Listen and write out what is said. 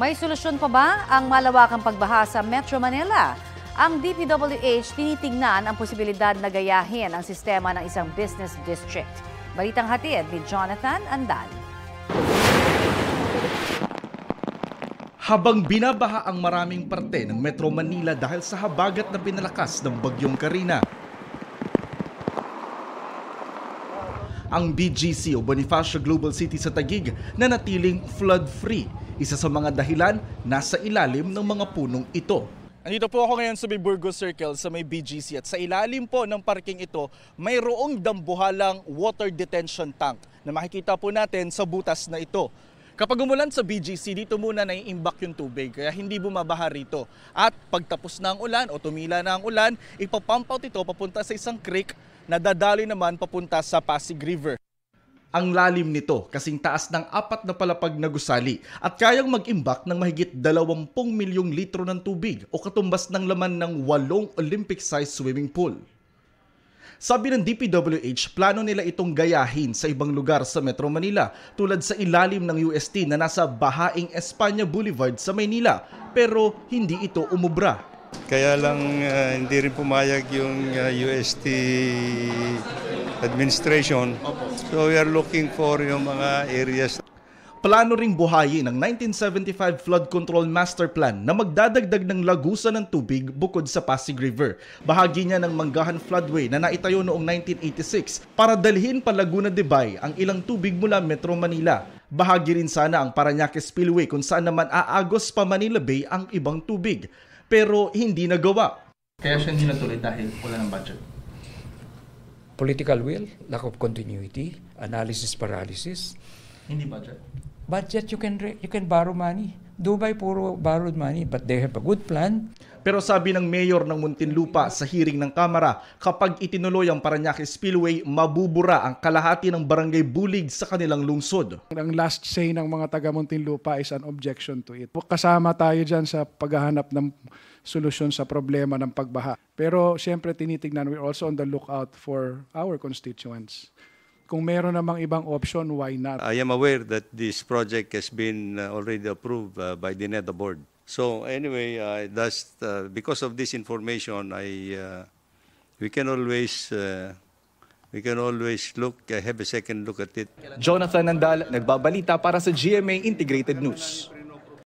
May solusyon pa ba ang malawakang pagbaha sa Metro Manila? Ang DPWH tinitingnan ang posibilidad na gayahin ang sistema ng isang business district. Balitang hatid ni Jonathan Andal. Habang binabaha ang maraming parte ng Metro Manila dahil sa habagat na pinalakas ng Bagyong Carina, ang BGC o Bonifacio Global City sa Taguig na natiling flood-free. Isa sa mga dahilan, nasa ilalim ng mga punong ito. Andito po ako ngayon sa may Burgos Circle sa may BGC at sa ilalim po ng parking ito, mayroong dambuhalang water detention tank na makikita po natin sa butas na ito. Kapag umulan sa BGC, dito muna naiimbak yung tubig kaya hindi bumabaha rito. At pagtapos na ang ulan o tumila na ang ulan, ipapump out ito papunta sa isang creek na dadaloy naman papunta sa Pasig River. Ang lalim nito kasing taas ng 4 na palapag na gusali at kayang mag-imbak ng mahigit 20 milyong litro ng tubig o katumbas ng laman ng 8 Olympic-sized swimming pool. Sabi ng DPWH, plano nila itong gayahin sa ibang lugar sa Metro Manila tulad sa ilalim ng UST na nasa Bahaing Espanya Boulevard sa Maynila pero hindi ito umubra. Kaya lang hindi rin pumayag yung UST administration. So we are looking for yung mga areas. Plano ring buhayin ang 1975 Flood Control Master Plan na magdadagdag ng lagusan ng tubig bukod sa Pasig River. Bahagi niya ng Manggahan Floodway na naitayo noong 1986 para dalhin pa Laguna de Bay ang ilang tubig mula Metro Manila. Bahagi rin sana ang Parañaque Spillway kung saan naman aagos pa Manila Bay ang ibang tubig. Pero hindi nagawa. Kaya siya hindi natuloy dahil wala ng budget. Political will, lack of continuity, analysis paralysis. Hindi budget. Budget, you can borrow money. Dubai puro borrowed money, but they have a good plan. Pero sabi ng mayor ng Muntinlupa sa hearing ng Kamara, kapag itinuloy ang Parañaque Spillway, mabubura ang kalahati ng barangay Bulig sa kanilang lungsod. Ang last say ng mga taga Muntinlupa is an objection to it. Kasama tayo dyan sa paghahanap ng solusyon sa problema ng pagbaha. Pero siyempre tinitignan, we're also on the lookout for our constituents. Kung meron namang ibang option, why not? I am aware that this project has been already approved by the NEDA board. So anyway, because of this information, we can always have a second look at it. Jonathan Andal, nagbabalita para sa GMA Integrated News.